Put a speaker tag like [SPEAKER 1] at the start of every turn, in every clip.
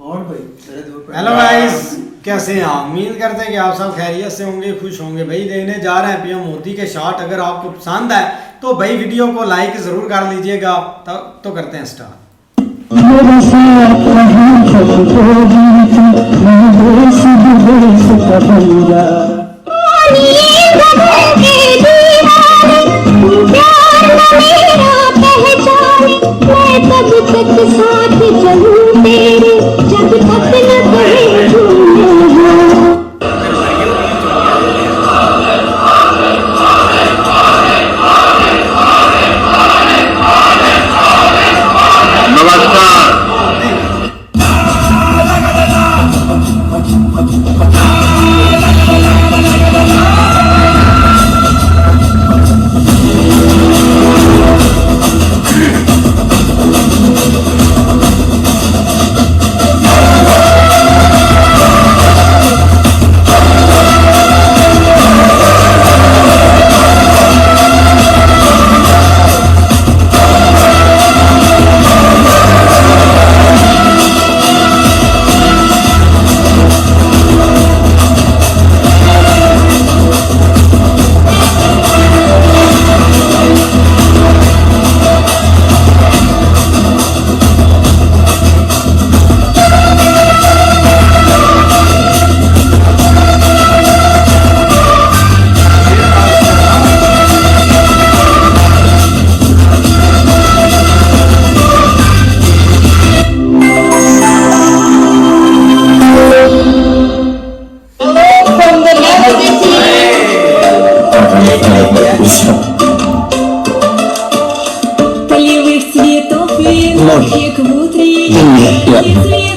[SPEAKER 1] और भाई
[SPEAKER 2] hello guys, कैसे हैं आप? उम्मीद करते हैं कि आप सब खैरियत से होंगे, खुश होंगे। भाई देखने जा रहे हैं पीएम मोदी के शॉट। अगर आपको पसंद है तो भाई वीडियो को लाइक जरूर कर लीजिएगा। तो करते हैं start.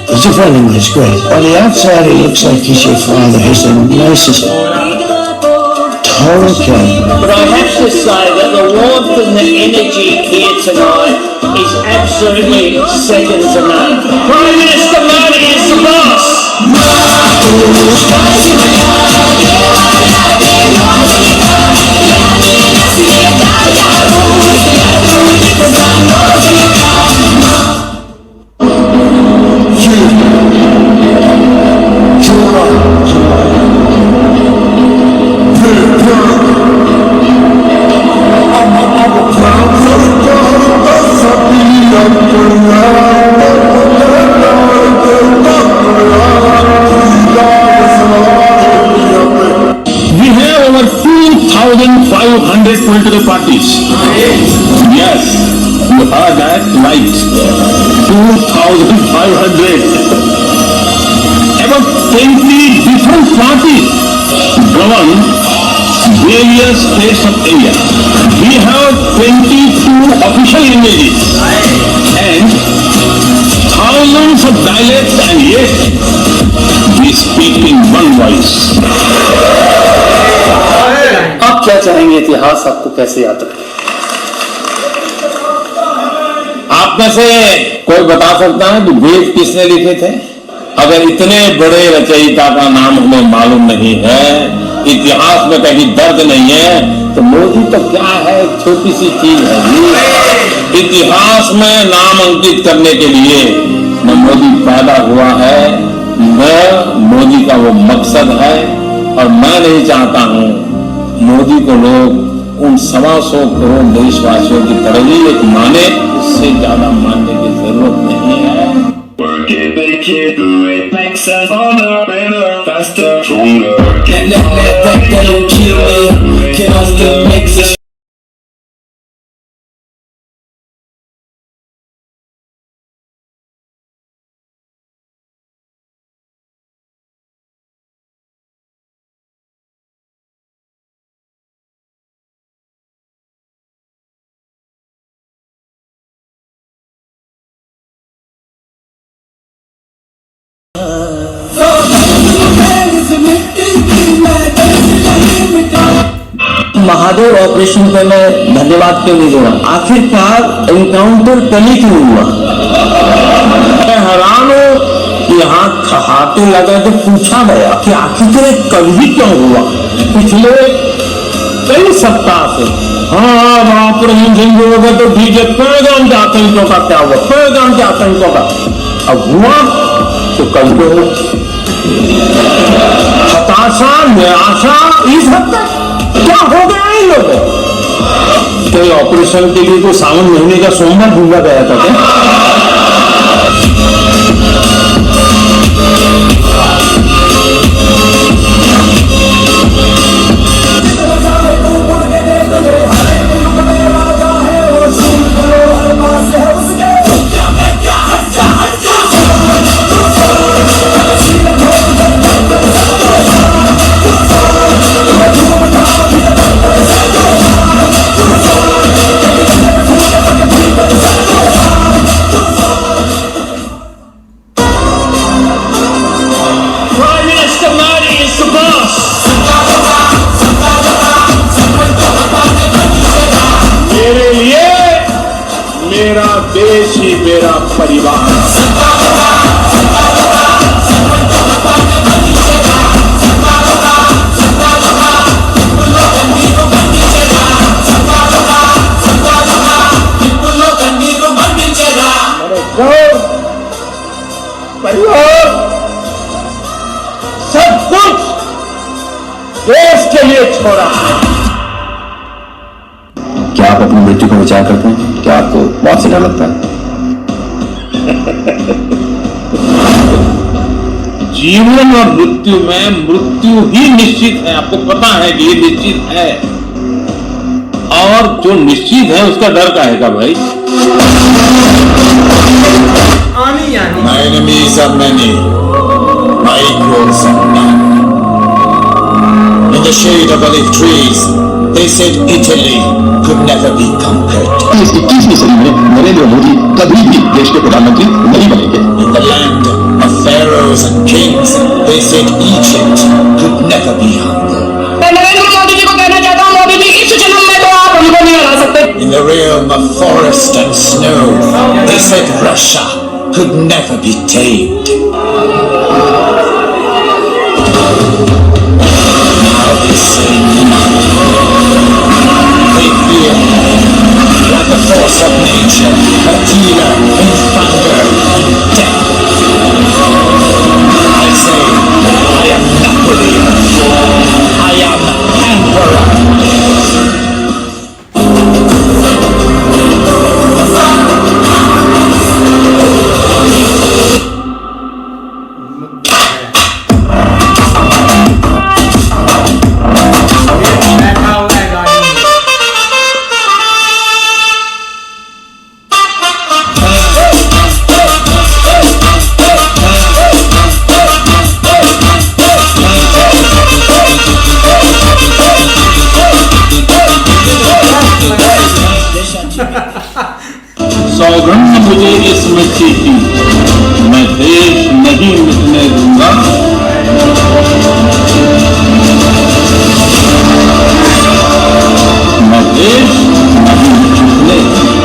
[SPEAKER 3] He's a friend of mine, it's great. On the outside, he looks like he's your father. He's the nicest, total kid.
[SPEAKER 4] But I have to say that the warmth and the energy here tonight is absolutely second to none. Prime Minister Modi is the boss.
[SPEAKER 5] We have over 2,500 political parties. Yes, you heard that right. 2,500. About 20 different parties govern various states of India. We have 22 official languages and thousands of dialects, and yet we speak in one voice.
[SPEAKER 4] आप क्या चाहेंगे इतिहास आपको कैसे याद रखे?
[SPEAKER 5] आप में से कोई बता सकता है कि वेद किसने लिखे थे? अगर इतने बड़े रचयिता का नाम हमें मालूम नहीं है, इतिहास में कहीं दर्ज नहीं है, तो मोदी तो क्या है, एक छोटी सी चीज है जी। इतिहास में नाम अंकित करने के लिए न मोदी पैदा हुआ है, न मोदी का वो मकसद है। और मैं नहीं चाहता हूं मोदी को लोग उन 125 करोड़ देशवासियों की तरह ही एक माने, उससे ज्यादा मानने की जरूरत नहीं है।
[SPEAKER 6] Work it, make it, do it, makes us harder, better, faster, stronger. That don't kill me, can I still make this?
[SPEAKER 4] Mahadev operation पे मैं धन्यवाद क्यों नहीं दूंगा? आखिरकार एनकाउंटर कल ही क्यों हुआ?
[SPEAKER 5] मैं हैरान हूं कि यहाँ खहाटे लगे तो पूछा गया कि आखिर कभी क्यों हुआ। पिछले कई सप्ताह से हाँ आप रहीम सिंह होगा तो ठीक है, पैगाम के आतंकों का क्या हुआ, पैगाम के आतंकों का। अब हुआ तो कल को हताशा, निराशा, इस हद तक क्या हो गया इन लोगों को? कोई ऑपरेशन के लिए तो सावन महीने का सोमवार ढूंढा गया था क्या? मेरा देश ही मेरा परिवार। परिवार सब कुछ देश के लिए छोड़ा।
[SPEAKER 1] क्या आप अपनी मृत्यु का विचार करते हैं? क्या आपको मौत से डर लगता है?
[SPEAKER 5] जीवन और मृत्यु में मृत्यु ही निश्चित है, आपको पता है कि ये निश्चित है, और जो निश्चित है उसका डर काहे का भाई?
[SPEAKER 2] आनी आनी।
[SPEAKER 1] My enemies are many, my equals are none. In the shade of olive trees, they said Italy could never be conquered.
[SPEAKER 7] इस 21वीं सदी में नरेंद्र मोदी कभी भी देश के प्रधानमंत्री नहीं बनेंगे।
[SPEAKER 1] In the land of pharaohs and kings, they said Egypt could never be humble.
[SPEAKER 8] मैं नरेंद्र मोदी जी को कहना चाहता हूँ, मोदी जी इस जन्म में तो आप हमको नहीं हरा सकते।
[SPEAKER 1] In the realm of forest and snow, they said Russia could never be tamed. Now they say they fear like the force of nature, a dealer in thunder and death. I say, I am Napoleon. I am Emperor.
[SPEAKER 2] बैठा हुआ है गाड़ी में।
[SPEAKER 5] सौगंध मुझे इस मिट्टी की, मैं देश नहीं मिटने दूंगा। मैं देश नहीं मिटने दूंगा।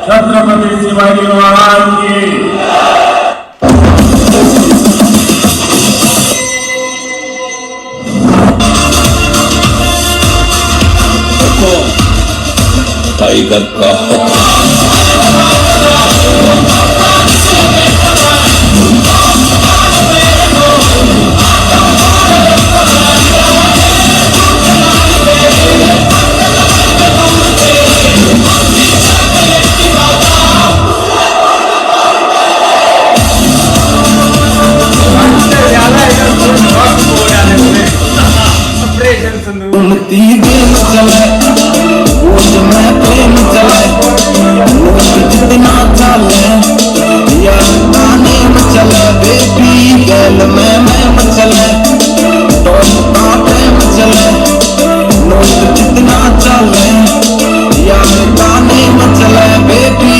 [SPEAKER 9] छत्रपति शिवाजी महाराज की।
[SPEAKER 5] टाइगर का
[SPEAKER 10] गल मैं मचले दोस्ता टाइम चले नोट जितना चले यार गाने मचले बेबी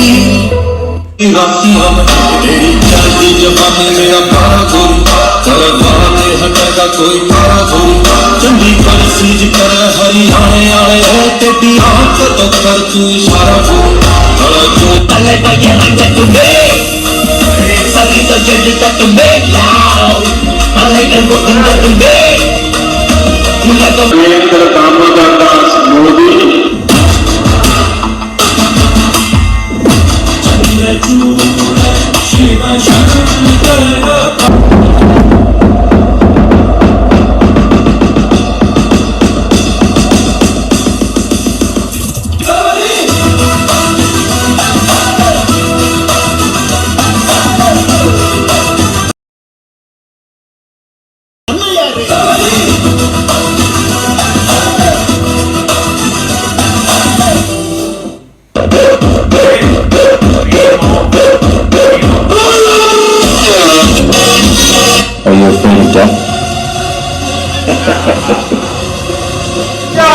[SPEAKER 10] रातियों में तेरी चलती जवानी मेरा पारा गोरी तेरे बाते हटेगा कोई पारा गोरी चंडीगढ़ सीज कर हरियाणे आए तेरी आंख तो कर तू इशारा गोरी थोड़ा जो तले तो ये लग तू बे सभी तो जज तक बे अले कर को अंदर तू बे मुझे तो
[SPEAKER 5] एक तरह काम हो जाता मोदी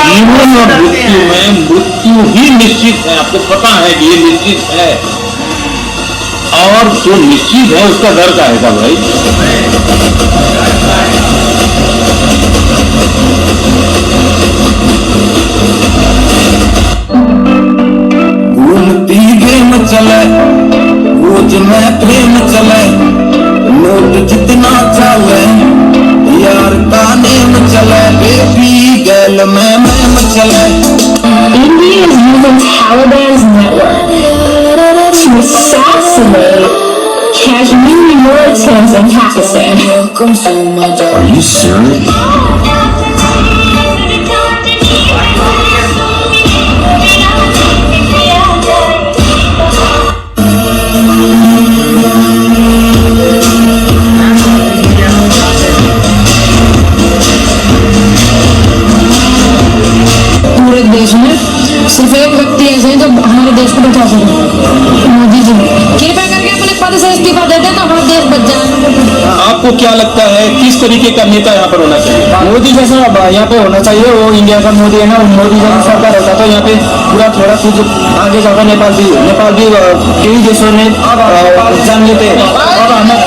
[SPEAKER 5] जीवन और मृत्यु में मृत्यु ही निश्चित है। आपको पता है कि ये निश्चित है और जो निश्चित है उसका डर का है भाई।
[SPEAKER 10] घूमती गेम चले रोज में प्रेम चले नोट जितना चले यार का नेम चले बेबी गल में चले
[SPEAKER 8] India is using Taliban's network to assassinate Kashmiri militants in Pakistan.
[SPEAKER 3] Are you serious?
[SPEAKER 8] पूरे देश में सिर्फ एक व्यक्ति ऐसे हैं जो हमारे देश को बचा सके, मोदी जी। कृपया करके अपने पद से इस्तीफा दे दें तो हमारा देश बच जाए।
[SPEAKER 5] आपको क्या लगता है किस तरीके का नेता यहाँ पर होना चाहिए?
[SPEAKER 11] मोदी जैसा यहाँ पे होना चाहिए। वो इंडिया का मोदी है ना, मोदी जैसा सरकार होता तो यहाँ पे पूरा थोड़ा कुछ आगे जाकर नेपाल भी कई देशों ने जान लेते और हमें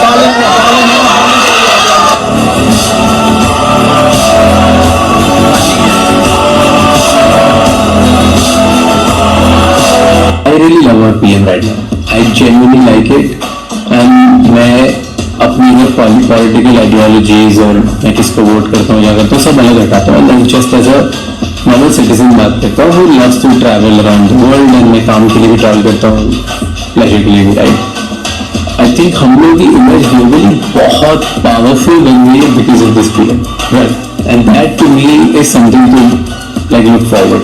[SPEAKER 12] I really love our PM right now. I genuinely like it, and मैं अपनी पॉलिटिकल आइडियोलॉजीज और मैं किसको वोट करता हूँ या करता हूँ सब अलग हटाता हूँ। मैं just as a normal citizen बात करता हूँ। वो loves to travel around the world and मैं काम के लिए भी ट्रैवल करता हूँ, प्लेजर के लिए भी। राइट, आई थिंक हम लोग की इमेज ग्लोबली बहुत पावरफुल बन गई है because of this PM, right, and that to me is something to like look forward.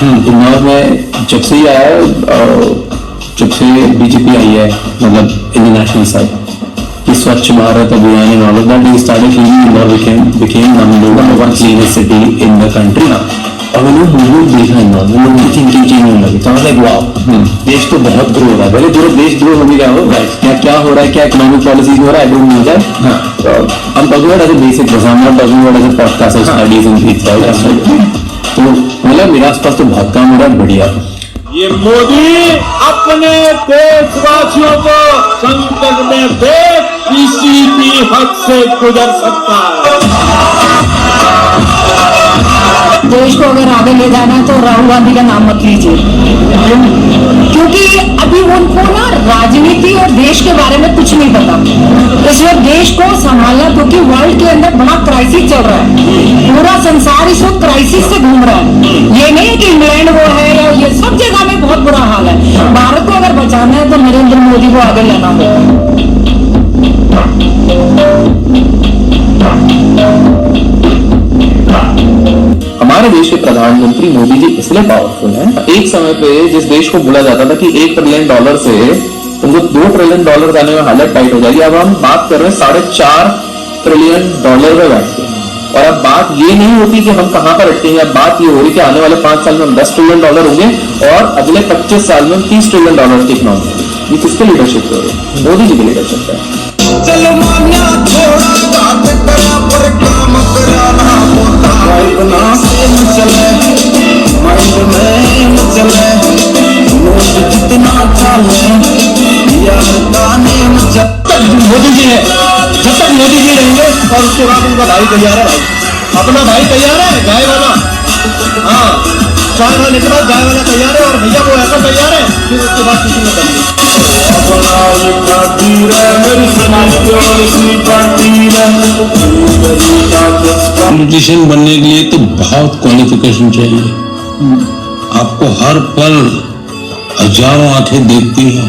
[SPEAKER 12] Indore में जब से ही आया, जब से बीजेपी आई है, मतलब इन द नेशनल साइड कि Swachh Bharat Abhiyan and all of that, we started cleaning Indore became number one cleanest city in the country now। और मैंने हम लोग देखा इंदौर में, लोगों की थिंकिंग चेंज होने लगी। तो लाइक वाओ, देश तो बहुत ग्रो हो रहा है। पहले पूरा देश ग्रो होने क्या हो, क्या हो रहा है, क्या इकोनॉमिक पॉलिसीज हो रहा है, I don't know that. I'm talking about as a basic person, I'm not talking about as a podcast or studies and things like that। तो मतलब मेरे आसपास तो बहुत काम हो रहा है, बढ़िया।
[SPEAKER 5] ये मोदी अपने देशवासियों को संकट में देख किसी भी हद से गुजर सकता है।
[SPEAKER 8] देश को अगर आगे ले जाना है तो राहुल गांधी का नाम मत लीजिए, क्योंकि अभी उनको ना राजनीति और देश के बारे में कुछ नहीं पता। इसलिए देश को संभालना, क्योंकि वर्ल्ड के अंदर बड़ा क्राइसिस चल रहा है, पूरा संसार इस वक्त क्राइसिस से घूम रहा है। ये नहीं है कि इंग्लैंड वो है या ये सब जगह में बहुत बुरा हाल है। भारत को अगर बचाना है तो नरेंद्र मोदी को आगे लाना होगा।
[SPEAKER 12] हमारे देश के प्रधानमंत्री मोदी जी इसलिए पावरफुल हैं। एक समय पे जिस देश को बोला जाता था कि $1 ट्रिलियन से उनको $2 ट्रिलियन आने में हालत टाइट हो जाएगी, अब हम बात कर रहे हैं $4.5 ट्रिलियन में बैठते हैं। और अब बात ये नहीं होती कि हम कहां पर अटकेंगे, अब बात ये हो रही कि आने वाले 5 साल में हम $10 ट्रिलियन होंगे और अगले 25 साल में हम $30 ट्रिलियन की इकोनॉमी। ये किसके लीडरशिप हो रही है? मोदी जी की लीडरशिप है।
[SPEAKER 10] चलो मान्या
[SPEAKER 11] जब तक मोदी जी है, जब तक मोदी जी रहेंगे और उसके बाद उनका भाई तैयार है, भाई अपना भाई तैयार है, गाय वाला, हाँ 4 महीने के बाद गाय वाला तैयार है, और भैया वो ऐसा तैयार है फिर उसके बाद किसी में करेंगे।
[SPEAKER 5] पॉलिटिशियन बनने के लिए तो बहुत क्वालिफिकेशन चाहिए। आपको हर पल हजारों आंखें देखती हैं।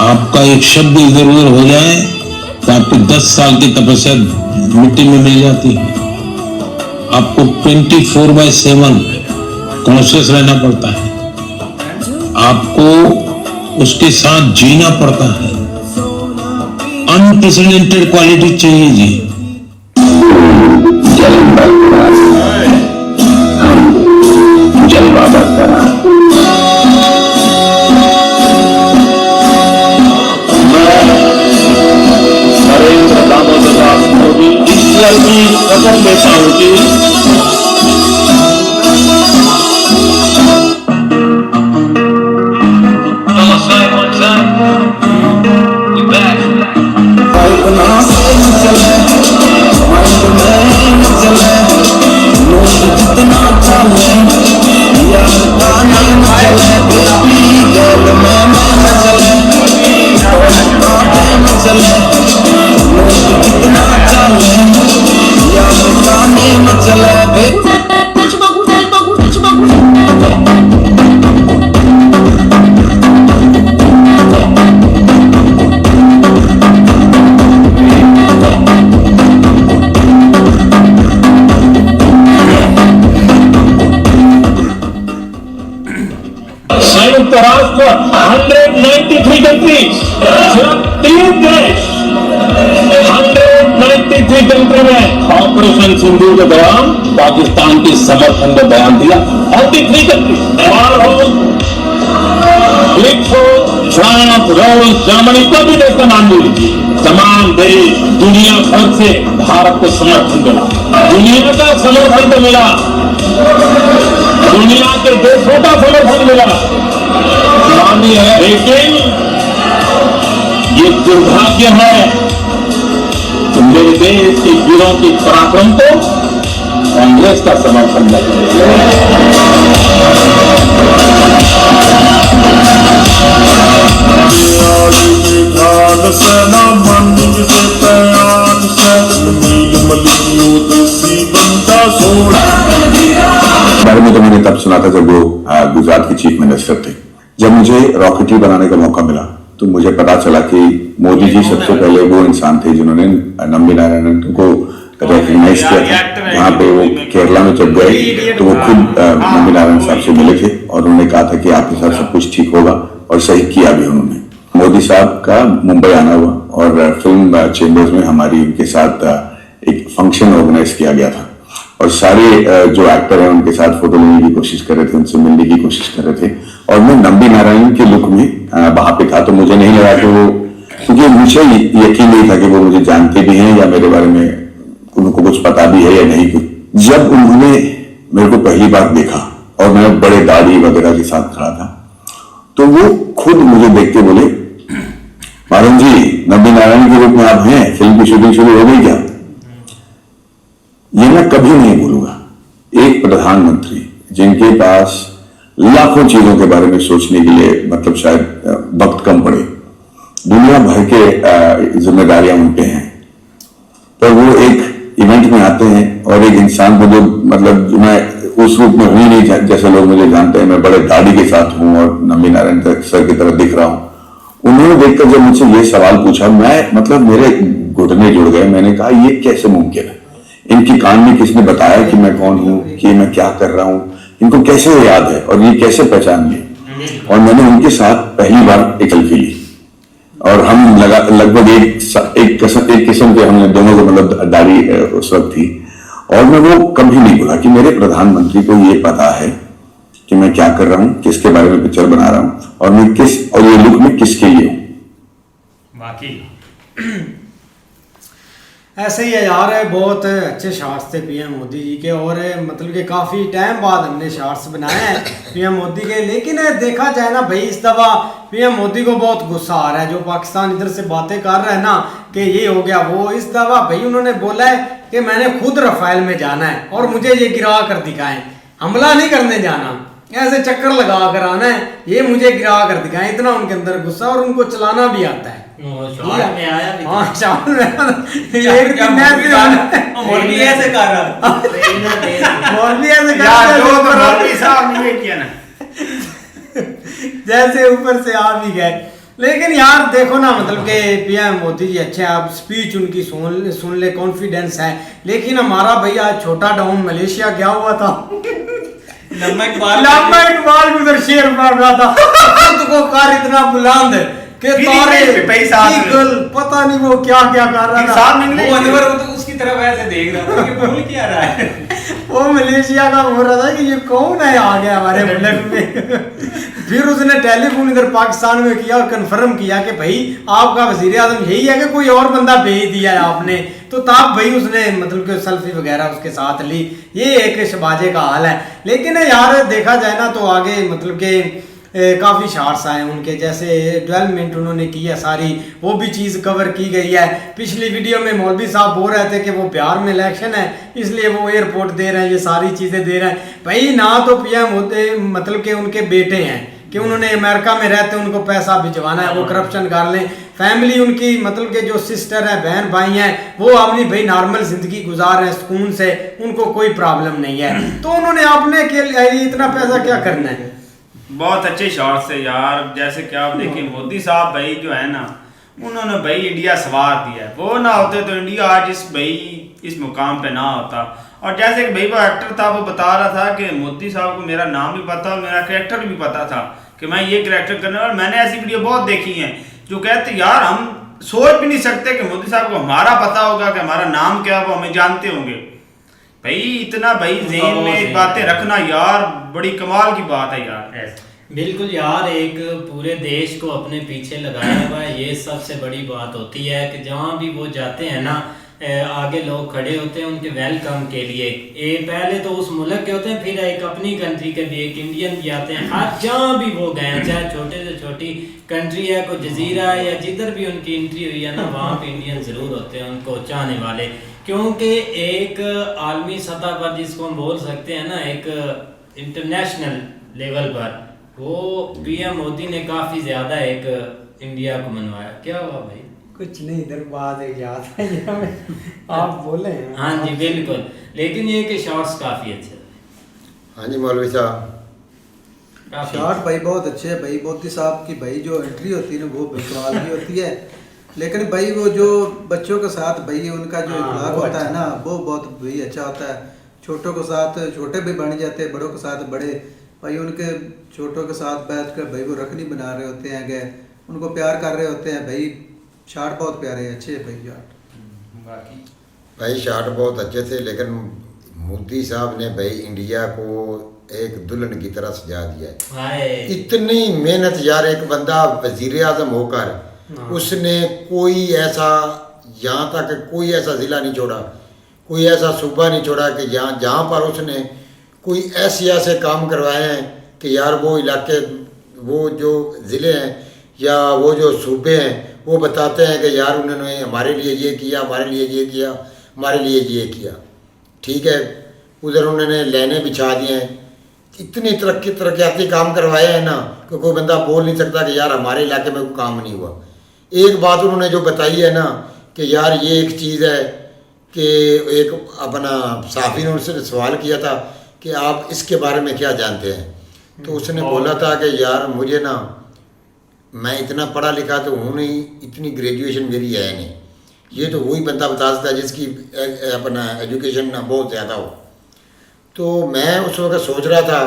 [SPEAKER 5] आपका एक शब्द इधर उधर हो जाए तो आपकी 10 साल की तपस्या मिट्टी में मिल जाती है। आपको 24/7 कॉन्शियस रहना पड़ता है, आपको उसके साथ जीना पड़ता है। अनप्रेसिडेंटेड क्वालिटी चाहिए जी।
[SPEAKER 7] जलवा बरकरार।
[SPEAKER 4] नरेंद्र दामोदर दास मोदी ईश्वर की कसम लेता हूं कि संयुक्त राष्ट्र 193 कंट्रीज, सिर्फ 3 देश 193 कंट्री में
[SPEAKER 5] ऑपरेशन सिंधु के दौरान पाकिस्तान के समर्थन में बयान दिया।
[SPEAKER 4] 43 कंट्रीज, नेपाल हो, ब्रिक्स हो, फ्रांस, रूस, जर्मनी, कोई भी देश का नाम ले लीजिए, तमाम देश दुनिया भर से भारत को समर्थन मिला, दुनिया का समर्थन तो मिला, दुनिया के देशों का समर्थन मिला, माननीय है, लेकिन ये दुर्भाग्य है कि मेरे देश के वीरों की पराक्रम को कांग्रेस का समर्थन नहीं मिला।
[SPEAKER 7] बारे में तो मैंने तब सुना था जब वो गुजरात के चीफ मिनिस्टर थे। जब मुझे रॉकेटरी बनाने का मौका मिला तो मुझे पता चला कि मोदी जी सबसे पहले वो इंसान थे जिन्होंने नंबी नारायणन को रिकॉग्नाइज किया था। वहां पे वो केरला में जब गए तो वो खुद नंबी नारायण साहब से मिले थे और उन्होंने कहा था कि आपके साथ सब कुछ ठीक होगा, और सही किया भी उन्होंने। मोदी साहब का मुंबई आना हुआ और फिल्म चेंबर्स में हमारी उनके साथ एक फंक्शन ऑर्गेनाइज किया गया था, और सारे जो एक्टर हैं उनके साथ फोटो लेने की कोशिश कर रहे थे, उनसे मिलने की कोशिश कर रहे थे, और मैं नंबी नारायण के लुक में वहां पे था। तो मुझे नहीं लगा कि वो, क्योंकि मुझे यकीन नहीं था कि वो मुझे जानते भी हैं या मेरे बारे में उनको कुछ पता भी है या नहीं कुछ। जब उन्होंने मेरे को पहली बार देखा और मैं बड़े दाढ़ी वगैरह के साथ खड़ा था, तो वो खुद मुझे देख के बोले, मारन जी नंबी नारायण के रूप में आप हैं, फिल्म की शूटिंग शुरू हो गई क्या? ये मैं कभी नहीं भूलूंगा। एक प्रधानमंत्री जिनके पास लाखों चीजों के बारे में सोचने के लिए मतलब शायद वक्त कम पड़े, दुनिया भर के जिम्मेदारियां उन पे हैं, पर वो एक इवेंट में आते हैं और एक इंसान को जो मतलब मैं उस रूप में हुई नहीं जैसे लोग मुझे जानते हैं, मैं बड़े दाढ़ी के साथ हूं और नंबी नारायण सर की तरह दिख रहा हूं। उन्होंने देखकर जब मुझसे ये सवाल पूछा, मैं मतलब मेरे घुटने जुड़ गए। मैंने कहा ये कैसे मुमकिन है? इनकी कान में किसने बताया कि मैं कौन हूं, कि मैं क्या कर रहा हूं, इनको कैसे याद है और ये कैसे पहचान लिए? और मैंने उनके साथ पहली बार एक सेल्फी ली और हम लगभग एक किस्म के हमने दोनों को मतलब दाढ़ी उस वक्त थी, और मैं वो कभी नहीं भूला कि मेरे प्रधानमंत्री को ये पता है कि मैं क्या कर रहा हूं, किसके बारे में पिक्चर बना रहा हूं, और मैं ये लुक में किसके लिए हूं।
[SPEAKER 2] बाकी ऐसे ही है यार, बहुत अच्छे शॉट्स थे पीएम मोदी जी के, और मतलब कि काफ़ी टाइम बाद हमने शॉट्स बनाए हैं पीएम मोदी के। लेकिन देखा जाए ना भाई, इस दफ़ा पीएम मोदी को बहुत गुस्सा आ रहा है, जो पाकिस्तान इधर से बातें कर रहा है ना कि ये हो गया वो, इस दफा भाई उन्होंने बोला है कि मैंने खुद रफाल में जाना है और मुझे ये गिरा कर दिखाएं, हमला नहीं करने जाना, ऐसे चक्कर लगा कर आना है, ये मुझे गिरा कर दिखाएं। इतना उनके अंदर गुस्सा, और उनको चलाना भी आता है।
[SPEAKER 13] में आया भी
[SPEAKER 2] हाँ, शाम में एक दिन
[SPEAKER 13] मौलवी ऐसे कर रहा मौलवी ऐसे कर रहा
[SPEAKER 2] मौलवी साहब ने किया ना जैसे ऊपर से आ भी गए। लेकिन यार देखो ना, मतलब कि पीएम मोदी जी अच्छे, आप स्पीच उनकी सुन ले, कॉन्फिडेंस है। लेकिन हमारा भैया छोटा डाउन मलेशिया गया हुआ था, लंबा इकबाल उधर शेर मार रहा था, खुद को कार इतना बुलंद है कि तारे पता नहीं वो क्या क्या कर रहा था,
[SPEAKER 13] वो अनवर तो उसकी तरफ ऐसे देख रहा था कि बोल क्या रहा है।
[SPEAKER 2] वो मलेशिया का बोल रहा था कि ये कौन है आ गया हमारे मुल्क में। फिर उसने टेलीफोन इधर पाकिस्तान में किया और कंफर्म किया कि भाई आपका वजीर आजम यही है कि कोई और बंदा भेज दिया है आपने, तो तब भाई उसने मतलब कि सेल्फी वगैरह उसके साथ ली। ये एक शबाजे का हाल है। लेकिन यार देखा जाए ना तो आगे मतलब कि काफ़ी शार्ट्स आए उनके, जैसे डेवलपमेंट उन्होंने की है सारी, वो भी चीज़ कवर की गई है। पिछली वीडियो में मौलवी साहब बोल रहे थे कि वो बिहार में इलेक्शन है इसलिए वो एयरपोर्ट दे रहे हैं, ये सारी चीज़ें दे रहे हैं। भाई ना तो पीएम होते मतलब कि उनके बेटे हैं कि उन्होंने अमेरिका में रहते उनको पैसा भिजवाना है, वो करप्शन कर लें। फैमिली उनकी मतलब कि जो सिस्टर है, बहन भाई हैं, वो अपनी भाई नॉर्मल ज़िंदगी गुजार रहे हैं सुकून से, उनको कोई प्रॉब्लम नहीं है। तो उन्होंने अपने के लिए इतना पैसा क्या करना है।
[SPEAKER 14] बहुत अच्छे शॉट से यार, जैसे कि आप देखिए मोदी साहब भाई जो है ना, उन्होंने भाई इंडिया सवार दिया है। वो ना होते तो इंडिया आज इस मुकाम पे ना होता। और जैसे कि भाई वो एक्टर था, वो बता रहा था कि मोदी साहब को मेरा नाम भी पता और मेरा कैरेक्टर भी पता था कि मैं ये कैरेक्टर करने वाला। मैंने ऐसी वीडियो बहुत देखी हैं जो कहते यार हम सोच भी नहीं सकते कि मोदी साहब को हमारा पता होगा कि हमारा नाम क्या, वो हमें जानते होंगे। भाई इतना भाई ज़हन में बातें रखना यार बड़ी कमाल की बात है यार।
[SPEAKER 13] बिल्कुल यार, एक पूरे देश को अपने पीछे लगाया हुआ है, ये सबसे बड़ी बात होती है कि जहाँ भी वो जाते हैं ना, आगे लोग खड़े होते हैं उनके वेलकम के लिए। पहले तो उस मुल्क के होते हैं, फिर एक अपनी कंट्री के भी, एक इंडियन भी आते हैं। हर जहाँ भी वो गए, चाहे छोटे से छोटी कंट्री है, कोई जजीरा है, या जिधर भी उनकी एंट्री हुई है ना, वहाँ पे इंडियन ज़रूर होते हैं उनको चाहने वाले। क्योंकि एक आलमी सतह पर जिसको हम बोल सकते हैं ना, एक इंटरनेशनल लेवल पर वो पीएम मोदी ने काफ़ी ज़्यादा एक इंडिया को मनवाया। क्या हुआ भाई?
[SPEAKER 2] कुछ नहीं, इधर बात है याद है आप बोले।
[SPEAKER 13] हाँ जी बिल्कुल, लेकिन ये कि शॉर्ट्स काफ़ी अच्छे।
[SPEAKER 15] हाँ जी मौलवी साहब,
[SPEAKER 16] शॉर्ट भाई बहुत अच्छे है भाई। मोदी साहब की भाई जो एंट्री होती है ना वो बेसवाल भी होती है, लेकिन भाई वो जो बच्चों के साथ भाई उनका जो इखलाक होता है ना, वो बहुत भाई अच्छा होता है। छोटों के साथ छोटे भी बन जाते हैं, बड़ों के साथ बड़े भाई। उनके छोटों के साथ बैठ कर भाई वो रखनी बना रहे होते हैं, गए उनको प्यार कर रहे होते हैं भाई। शार्ट बहुत प्यारे अच्छे है भाई। शार्ट
[SPEAKER 15] भाई शार्ट बहुत अच्छे थे, लेकिन मोदी साहब ने भाई इंडिया को एक दुल्हन की तरह सजा दिया है। इतनी मेहनत यार, एक बंदा वजीर आजम होकर उसने कोई ऐसा, यहाँ तक कोई ऐसा ज़िला नहीं छोड़ा, कोई ऐसा सूबा नहीं छोड़ा कि जहाँ पर उसने कोई ऐसे काम करवाए हैं कि यार वो इलाके, वो जो ज़िले हैं या वो जो सूबे हैं, वो बताते हैं कि यार उन्होंने हमारे लिए ये किया, हमारे लिए ये किया, हमारे लिए ये किया। ठीक है, उधर उन्होंने लाइनें बिछा दी हैं, इतनी तरक्याती काम करवाए हैं ना कि कोई बंदा बोल नहीं सकता कि यार हमारे इलाके में कोई काम नहीं हुआ। एक बात उन्होंने जो बताई है ना कि यार ये एक चीज़ है कि एक अपना साफ़ी ने उनसे सवाल किया था कि आप इसके बारे में क्या जानते हैं, तो उसने बोला था कि यार मुझे ना, मैं इतना पढ़ा लिखा तो हूँ नहीं, इतनी ग्रेजुएशन मेरी है नहीं, ये तो वही बंदा बता सकता है जिसकी अपना एजुकेशन ना बहुत ज़्यादा हो। तो मैं उस वक्त सोच रहा था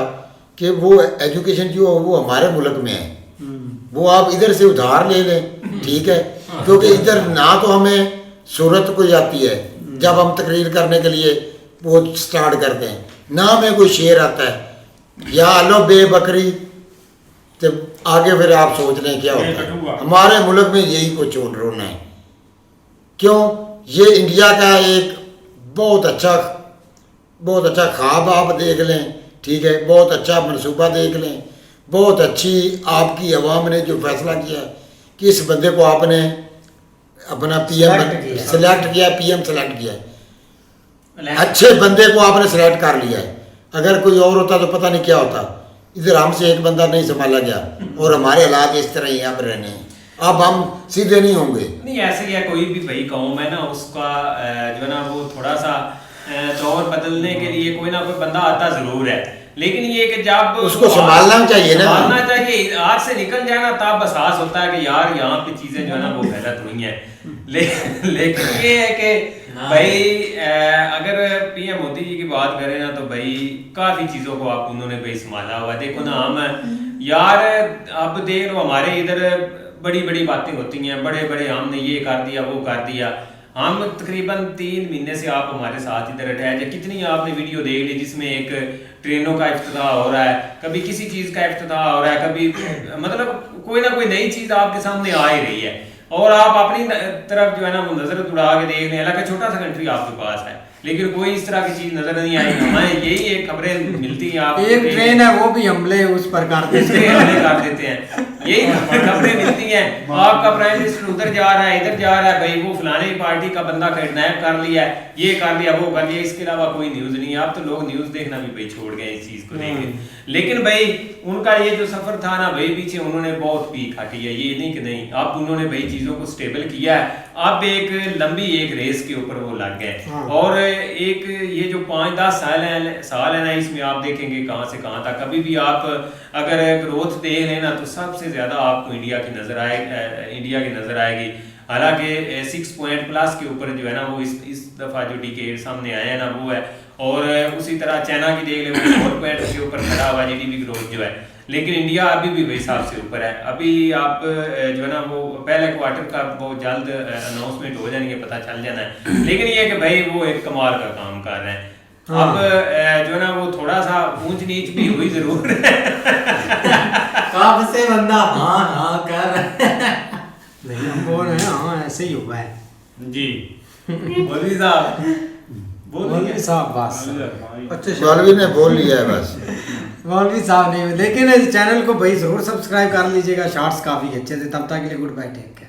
[SPEAKER 15] कि वो एजुकेशन जो वो हमारे मुल्क में है, वो आप इधर से उधार ले लें, ठीक है, क्योंकि इधर ना तो हमें सूरत कोई आती है जब हम तकरीर करने के लिए वो स्टार्ट करते हैं, ना हमें कोई शेर आता है, या लो बे बकरी, तो आगे फिर आप सोच रहे हैं क्या होता है। हमारे मुल्क में यही कुछ रोना है। क्यों? ये इंडिया का एक बहुत अच्छा ख्वाब आप देख लें, ठीक है, बहुत अच्छा मनसूबा देख लें, बहुत अच्छी आपकी आवाम ने जो फैसला किया कि इस बंदे को आपने अपना पीएम सेलेक्ट किया, पीएम सेलेक्ट किया है, अच्छे बंदे को आपने सेलेक्ट कर लिया है। अगर कोई और होता तो पता नहीं क्या होता। इधर हमसे एक बंदा नहीं संभाला गया और हमारे हालात इस तरह यहाँ पर रहने हैं। अब हम सीधे नहीं होंगे।
[SPEAKER 17] नहीं ऐसे ही है, कोई भी भाई कौम है ना, उसका जो है ना वो थोड़ा सा दौर बदलने के लिए कोई ना कोई बंदा आता जरूर है, लेकिन ये कि जब
[SPEAKER 15] उसको संभालना चाहिए ना,
[SPEAKER 17] संभालना चाहिए, हाथ से निकल जाए ना तब एहसास होता है कि यार यहाँ पे चीजें जो है ना वो गलत हुई हैं। लेकिन ये है कि भाई अगर पीएम मोदी जी की बात करें ना तो भाई काफी चीजों को आप उन्होंने भाई संभाला हुआ। देखो ना हम यार अब देख लो हमारे इधर बड़ी बड़ी बातें होती हैं, बड़े बड़े हमने ये कर दिया वो कर दिया। हम तकरीबन 3 महीने से आप हमारे साथ इधर अटैच है, कितनी आपने वीडियो देख ली जिसमें एक ट्रेनों का इफ्तिताह हो रहा है, कभी किसी चीज़ का इफ्तिताह हो रहा है, कभी मतलब कोई ना कोई नई चीज़ आपके सामने आ ही रही है और आप अपनी तरफ जो है ना वो नजर उड़ा के देख रहे हैं। हालांकि छोटा सा कंट्री आपके पास है लेकिन कोई इस तरह की चीज नजर नहीं आई। हमें यही एक खबरें मिलती हैं, आप
[SPEAKER 2] एक ट्रेन है वो भी हमले उस पर कर देते
[SPEAKER 17] हैं, यही खबरें मिलती हैं। आपका प्राइम मिनिस्टर उधर जा रहा है, इधर जा रहा है, भाई वो फलाने पार्टी का बंदा किडनैप कर लिया है, ये कर लिया वो कर लिया, इसके अलावा कोई न्यूज नहीं है। अब तो लोग न्यूज देखना भी भाई छोड़ गए इस चीज को लेकर। लेकिन भाई उनका ये जो सफर था ना भाई पीछे उन्होंने बहुत पीक हाटी है, ये नहीं कि नहीं, अब उन्होंने भाई चीजों को स्टेबल किया है। अब एक लंबी एक रेस के ऊपर वो लग गए और एक ये जो 5-10 साल है ना, इसमें आप देखेंगे कहां से कहां तक। कभी भी आप अगर ग्रोथ देख लें ना तो सबसे ज्यादा आपको इंडिया की नजर आएगी। हालांकि 6 पॉइंट प्लस के ऊपर जो है ना वो इस दफा जो डिकेड सामने आया है ना वो है, और उसी तरह चाइना की देख ले 4 पॉइंट के ऊपर खड़ा हुआ जीडीपी ग्रोथ जो है, लेकिन इंडिया अभी भी वही हिसाब से ऊपर है। अभी आप जो है ना वो पहले क्वार्टर का बहुत जल्द अनाउंसमेंट हो जाएंगे, पता चल जाना है। लेकिन ये कि भाई वो एक कमाल का काम कर रहे हैं। अब जो है ना वो थोड़ा सा ऊंच नीच भी हुई जरूर है।
[SPEAKER 13] कब से बंदा हाँ कर
[SPEAKER 2] नहीं हम बोल रहे हैं हाँ ऐसे ही हुआ है
[SPEAKER 17] जी। मौलवी साहब
[SPEAKER 2] बस
[SPEAKER 15] मौलवी ने बोल लिया है बस।
[SPEAKER 2] मौलवी साहब नहीं, लेकिन इस चैनल को भाई जरूर सब्सक्राइब कर लीजिएगा, शॉर्ट्स काफी अच्छे थे। तब तक के लिए गुड बाय, टेक केयर।